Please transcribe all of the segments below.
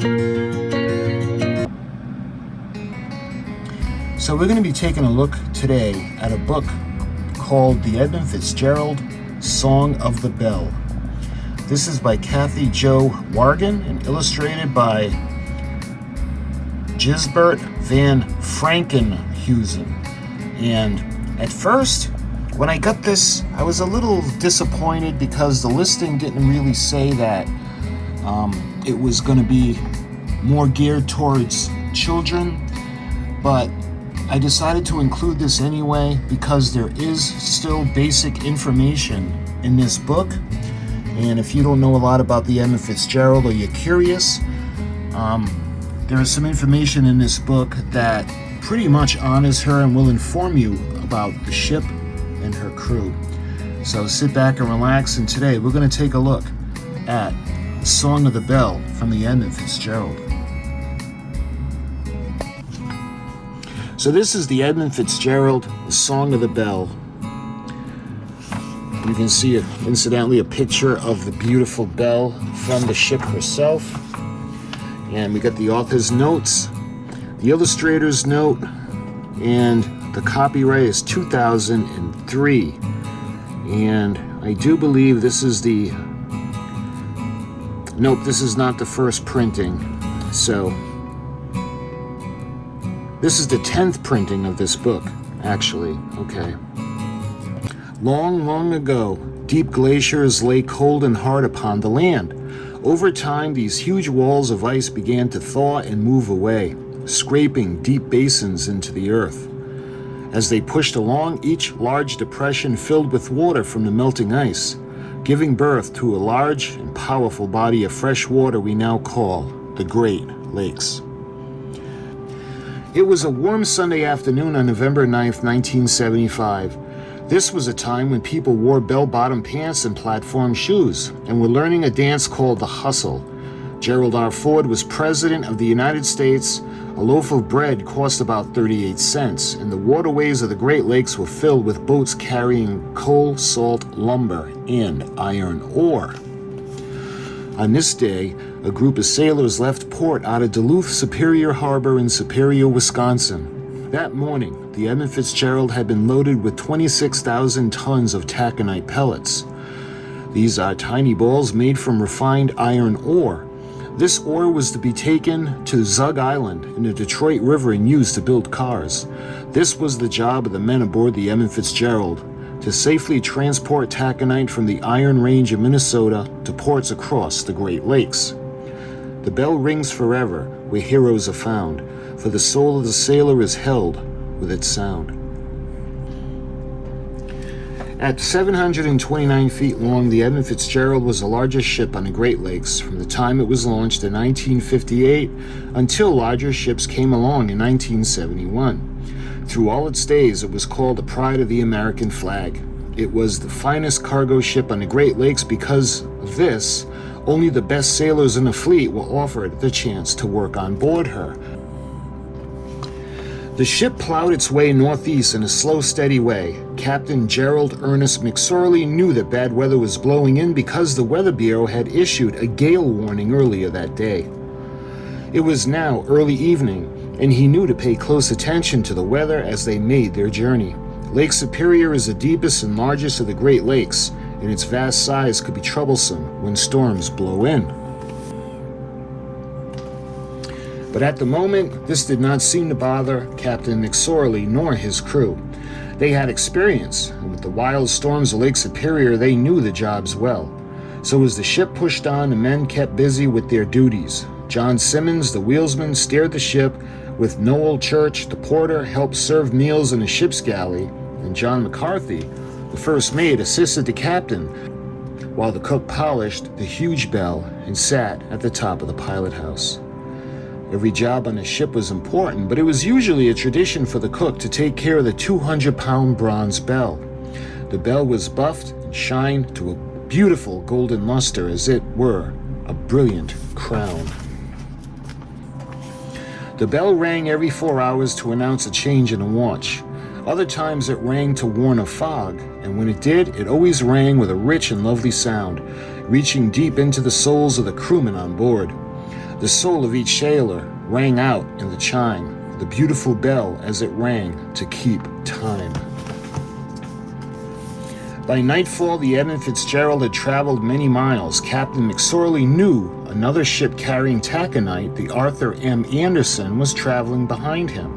So we're going to be taking a look today at a book called The Edmund Fitzgerald Song of the Bell. This is by Kathy Jo Wargin and illustrated by Gisbert van Frankenhuizen. And at first, when I got this, I was a little disappointed because the listing didn't really say that it was going to be more geared towards children, but I decided to include this anyway because there is still basic information in this book. And if you don't know a lot about the Edmund Fitzgerald or you're curious, there is some information in this book that pretty much honors her and will inform you about the ship and her crew. So sit back and relax, and today we're going to take a look at Song of the Bell from the Edmund Fitzgerald. So this is the Edmund Fitzgerald, the Song of the Bell. You can see, incidentally, a picture of the beautiful bell from the ship herself. And we got the author's notes, the illustrator's note, and the copyright is 2003. And I do believe this is the... Nope, this is not the first printing. So this is the 10th printing of this book, actually. Okay. Long, long ago, deep glaciers lay cold and hard upon the land. Over time, these huge walls of ice began to thaw and move away, scraping deep basins into the earth. As they pushed along, each large depression filled with water from the melting ice, giving birth to a large and powerful body of fresh water we now call the Great Lakes. It was a warm Sunday afternoon on November 9th, 1975. This was a time when people wore bell-bottom pants and platform shoes and were learning a dance called the hustle. Gerald R. Ford was president of the United States. A loaf of bread cost about 38 cents, and the waterways of the Great Lakes were filled with boats carrying coal, salt, lumber, and iron ore. On this day, a group of sailors left port out of Duluth Superior Harbor in Superior, Wisconsin. That morning, the Edmund Fitzgerald had been loaded with 26,000 tons of taconite pellets. These are tiny balls made from refined iron ore. This ore was to be taken to Zug Island in the Detroit River and used to build cars. This was the job of the men aboard the Edmund Fitzgerald, to safely transport taconite from the Iron Range of Minnesota to ports across the Great Lakes. The bell rings forever where heroes are found, for the soul of the sailor is held with its sound. At 729 feet long, the Edmund Fitzgerald was the largest ship on the Great Lakes from the time it was launched in 1958 until larger ships came along in 1971. Through all its days, it was called the pride of the American flag. It was the finest cargo ship on the Great Lakes because of this. Only the best sailors in the fleet were offered the chance to work on board her. The ship plowed its way northeast in a slow, steady way. Captain Gerald Ernest McSorley knew that bad weather was blowing in because the Weather Bureau had issued a gale warning earlier that day. It was now early evening, and he knew to pay close attention to the weather as they made their journey. Lake Superior is the deepest and largest of the Great Lakes, and its vast size could be troublesome when storms blow in. But at the moment, this did not seem to bother Captain McSorley nor his crew. They had experience, and with the wild storms of Lake Superior, they knew the jobs well. So as the ship pushed on, the men kept busy with their duties. John Simmons, the wheelsman, steered the ship, with Noel Church, the porter, helped serve meals in the ship's galley, and John McCarthy, the first mate, assisted the captain, while the cook polished the huge bell and sat at the top of the pilot house. Every job on the ship was important, but it was usually a tradition for the cook to take care of the 200-pound bronze bell. The bell was buffed and shined to a beautiful golden luster, as it were a brilliant crown. The bell rang every 4 hours to announce a change in the watch. Other times it rang to warn of fog, and when it did, it always rang with a rich and lovely sound, reaching deep into the souls of the crewmen on board. The soul of each sailor rang out in the chime, the beautiful bell as it rang to keep time. By nightfall, the Edmund Fitzgerald had traveled many miles. Captain McSorley knew another ship carrying taconite, the Arthur M. Anderson, was traveling behind him.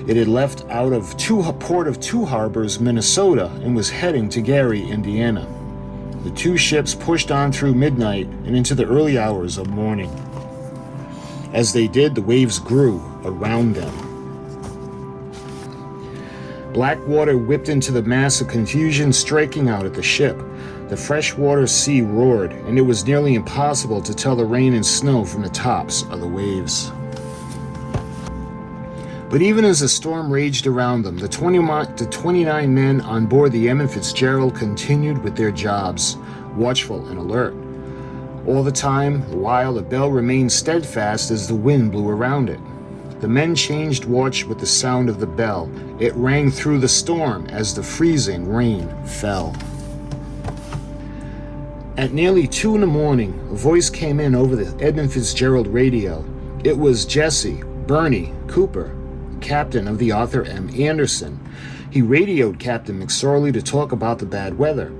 It had left out of Port of Two Harbors, Minnesota, and was heading to Gary, Indiana. The two ships pushed on through midnight and into the early hours of morning. As they did, the waves grew around them. Black water whipped into the mass of confusion, striking out at the ship. The freshwater sea roared, and it was nearly impossible to tell the rain and snow from the tops of the waves. But even as the storm raged around them, the 29 men on board the Edmund Fitzgerald continued with their jobs, watchful and alert. All the time, while the bell remained steadfast as the wind blew around it. The men changed watch with the sound of the bell. It rang through the storm as the freezing rain fell. At nearly 2 in the morning, a voice came in over the Edmund Fitzgerald radio. It was Jesse Bernie Cooper, captain of the Arthur M. Anderson. He radioed Captain McSorley to talk about the bad weather.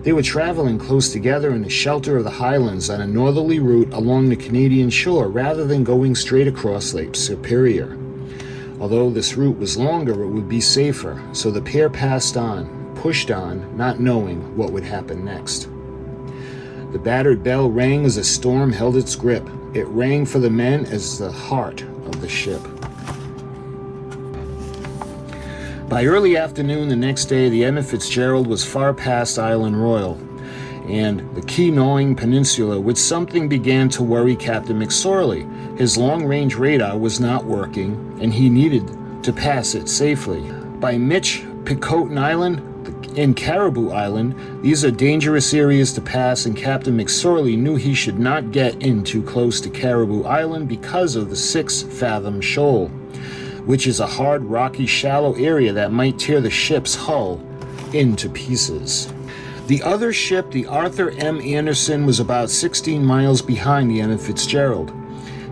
They were traveling close together in the shelter of the highlands on a northerly route along the Canadian shore rather than going straight across Lake Superior. Although this route was longer, it would be safer, so the pair pushed on, not knowing what would happen next. The battered bell rang as the storm held its grip. It rang for the men as the heart of the ship. By early afternoon the next day, the Edmund Fitzgerald was far past Island Royal and the Kenai Peninsula, which something began to worry Captain McSorley. His long-range radar was not working, and he needed to pass it safely. By Michipicoten Island and Caribou Island, these are dangerous areas to pass, and Captain McSorley knew he should not get in too close to Caribou Island because of the 6-fathom shoal, which is a hard, rocky, shallow area that might tear the ship's hull into pieces. The other ship, the Arthur M. Anderson, was about 16 miles behind the Edmund Fitzgerald.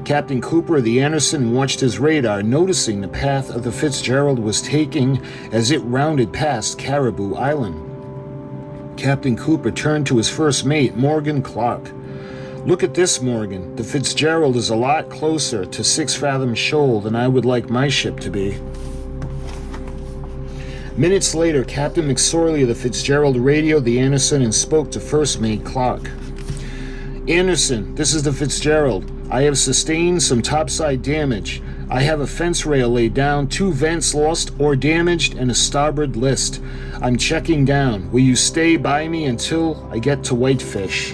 Captain Cooper of the Anderson watched his radar, noticing the path of the Fitzgerald was taking as it rounded past Caribou Island. Captain Cooper turned to his first mate, Morgan Clark. "Look at this, Morgan. The Fitzgerald is a lot closer to 6-fathom shoal than I would like my ship to be." Minutes later, Captain McSorley of the Fitzgerald radioed the Anderson and spoke to First Mate Clark. "Anderson, this is the Fitzgerald. I have sustained some topside damage. I have a fence rail laid down, 2 vents lost or damaged, and a starboard list. I'm checking down. Will you stay by me until I get to Whitefish?"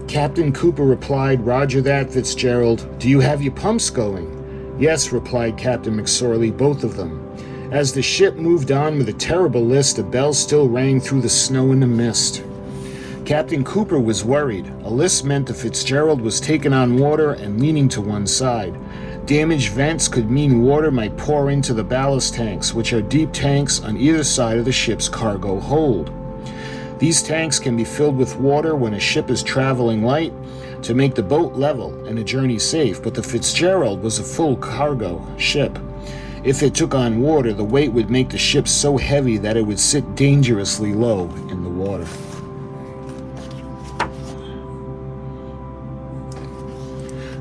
Captain Cooper replied, "Roger that, Fitzgerald. Do you have your pumps going?" "Yes," replied Captain McSorley, "both of them." As the ship moved on with a terrible list, the bell still rang through the snow and the mist. Captain Cooper was worried. A list meant the Fitzgerald was taking on water and leaning to one side. Damaged vents could mean water might pour into the ballast tanks, which are deep tanks on either side of the ship's cargo hold. These tanks can be filled with water when a ship is traveling light to make the boat level and the journey safe, but the Fitzgerald was a full cargo ship. If it took on water, the weight would make the ship so heavy that it would sit dangerously low in the water.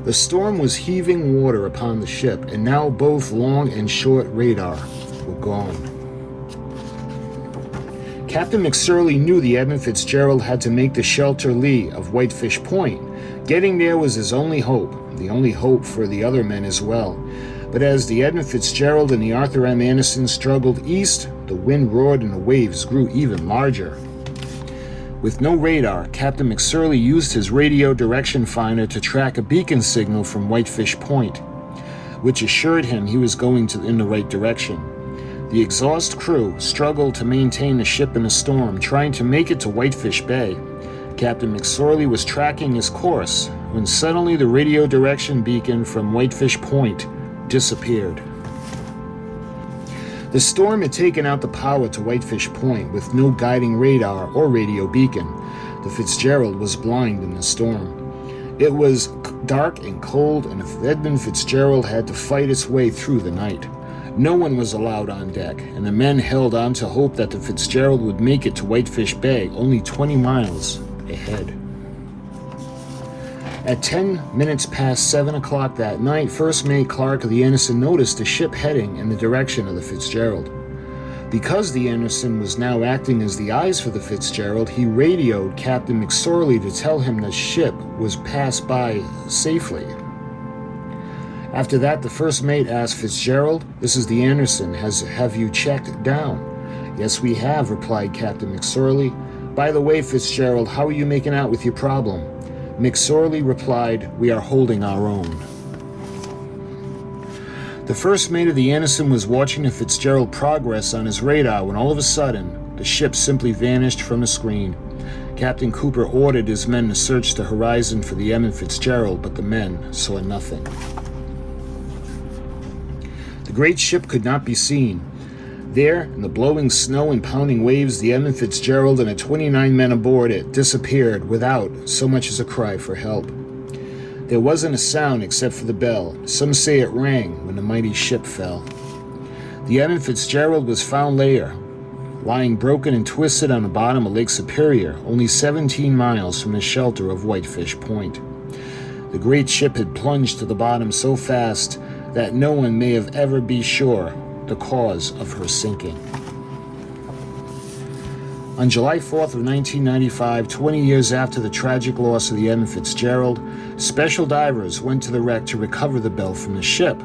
The storm was heaving water upon the ship, and now both long and short radar were gone. Captain McSorley knew the Edmund Fitzgerald had to make the shelter lee of Whitefish Point. Getting there was his only hope, the only hope for the other men as well. But as the Edmund Fitzgerald and the Arthur M. Anderson struggled east, the wind roared and the waves grew even larger. With no radar, Captain McSorley used his radio direction finder to track a beacon signal from Whitefish Point, which assured him he was going in the right direction. The exhausted crew struggled to maintain the ship in a storm, trying to make it to Whitefish Bay. Captain McSorley was tracking his course when suddenly the radio direction beacon from Whitefish Point disappeared. The storm had taken out the power to Whitefish Point with no guiding radar or radio beacon. The Fitzgerald was blind in the storm. It was dark and cold, and Edmund Fitzgerald had to fight its way through the night. No one was allowed on deck, and the men held on to hope that the Fitzgerald would make it to Whitefish Bay, only 20 miles ahead. At 10 minutes past 7 o'clock that night, First Mate Clark of the Anderson noticed a ship heading in the direction of the Fitzgerald. Because the Anderson was now acting as the eyes for the Fitzgerald, he radioed Captain McSorley to tell him the ship was passed by safely. After that, the first mate asked Fitzgerald, "This is the Anderson. Have you checked down?" "Yes, we have," replied Captain McSorley. "By the way, Fitzgerald, how are you making out with your problem?" McSorley replied, "We are holding our own." The first mate of the Anderson was watching the Fitzgerald progress on his radar when all of a sudden, the ship simply vanished from the screen. Captain Cooper ordered his men to search the horizon for the Edmund Fitzgerald, but the men saw nothing. The great ship could not be seen. There, in the blowing snow and pounding waves, the Edmund Fitzgerald and the 29 men aboard it disappeared without so much as a cry for help. There wasn't a sound except for the bell. Some say it rang when the mighty ship fell. The Edmund Fitzgerald was found later, lying broken and twisted on the bottom of Lake Superior, only 17 miles from the shelter of Whitefish Point. The great ship had plunged to the bottom so fast that no one may have ever be sure the cause of her sinking. On July 4th of 1995, 20 years after the tragic loss of the Edmund Fitzgerald, special divers went to the wreck to recover the bell from the ship.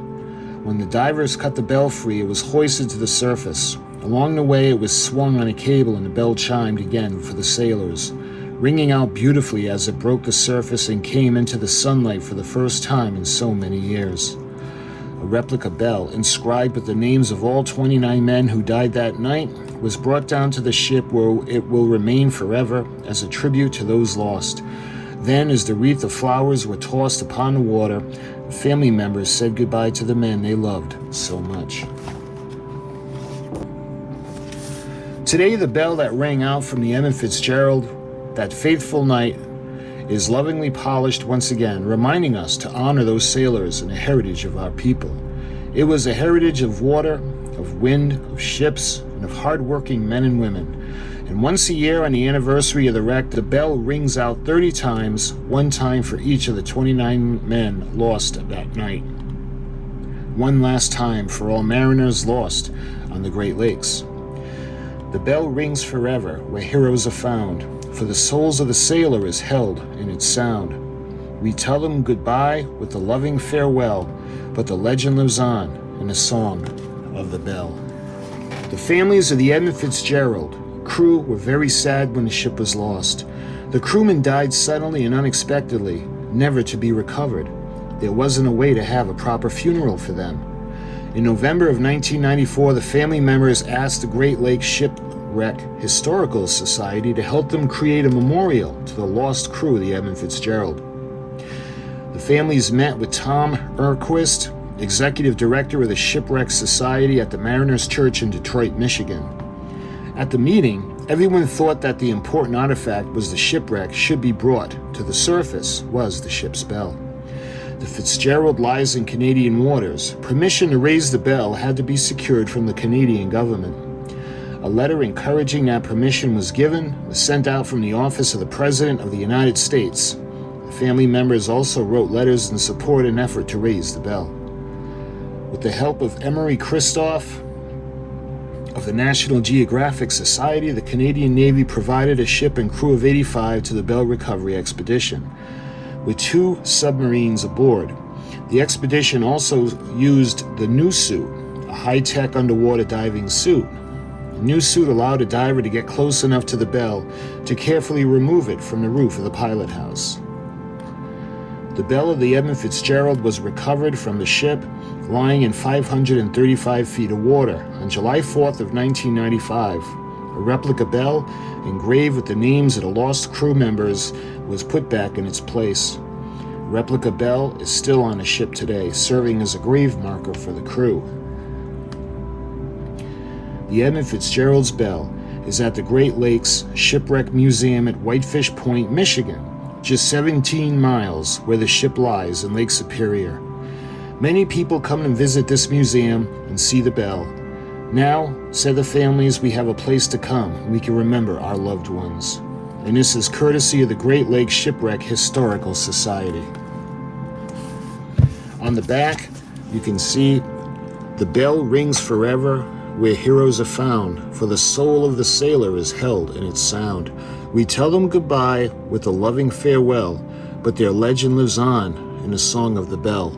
When the divers cut the bell free, it was hoisted to the surface. Along the way, it was swung on a cable and the bell chimed again for the sailors, ringing out beautifully as it broke the surface and came into the sunlight for the first time in so many years. A replica bell, inscribed with the names of all 29 men who died that night, was brought down to the ship where it will remain forever as a tribute to those lost. Then, as the wreath of flowers were tossed upon the water, family members said goodbye to the men they loved so much. Today, the bell that rang out from the Edmund Fitzgerald that fateful night is lovingly polished once again, reminding us to honor those sailors and the heritage of our people. It was a heritage of water, of wind, of ships, and of hard-working men and women. And once a year on the anniversary of the wreck, the bell rings out 30 times, one time for each of the 29 men lost that night. One last time for all mariners lost on the Great Lakes. The bell rings forever where heroes are found, for the souls of the sailor is held in its sound. We tell them goodbye with a loving farewell, but the legend lives on in the song of the bell. The families of the Edmund Fitzgerald crew were very sad when the ship was lost. The crewmen died suddenly and unexpectedly, never to be recovered. There wasn't a way to have a proper funeral for them. In November of 1994, the family members asked the Great Lakes Shipwreck Historical Society to help them create a memorial to the lost crew of the Edmund Fitzgerald. The families met with Tom Erquist, Executive Director of the Shipwreck Society at the Mariners Church in Detroit, Michigan. At the meeting, everyone thought that the important artifact was the shipwreck should be brought to the surface was the ship's bell. The Fitzgerald lies in Canadian waters. Permission to raise the bell had to be secured from the Canadian government. A letter encouraging that permission was sent out from the office of the President of the United States. The family members also wrote letters in support of an effort to raise the bell. With the help of Emery Christophe of the National Geographic Society, the Canadian Navy provided a ship and crew of 85 to the bell recovery expedition, with 2 submarines aboard. The expedition also used the new suit, a high-tech underwater diving suit. The new suit allowed a diver to get close enough to the bell to carefully remove it from the roof of the pilot house. The bell of the Edmund Fitzgerald was recovered from the ship, lying in 535 feet of water on July 4th of 1995. A replica bell, engraved with the names of the lost crew members, was put back in its place. A replica bell is still on the ship today, serving as a grave marker for the crew. The Edmund Fitzgerald's bell is at the Great Lakes Shipwreck Museum at Whitefish Point, Michigan, just 17 miles where the ship lies in Lake Superior. Many people come and visit this museum and see the bell. Now, said the families, we have a place to come. We can remember our loved ones. And this is courtesy of the Great Lakes Shipwreck Historical Society. On the back, you can see the bell rings forever where heroes are found, for the soul of the sailor is held in its sound. We tell them goodbye with a loving farewell, but their legend lives on in the song of the bell.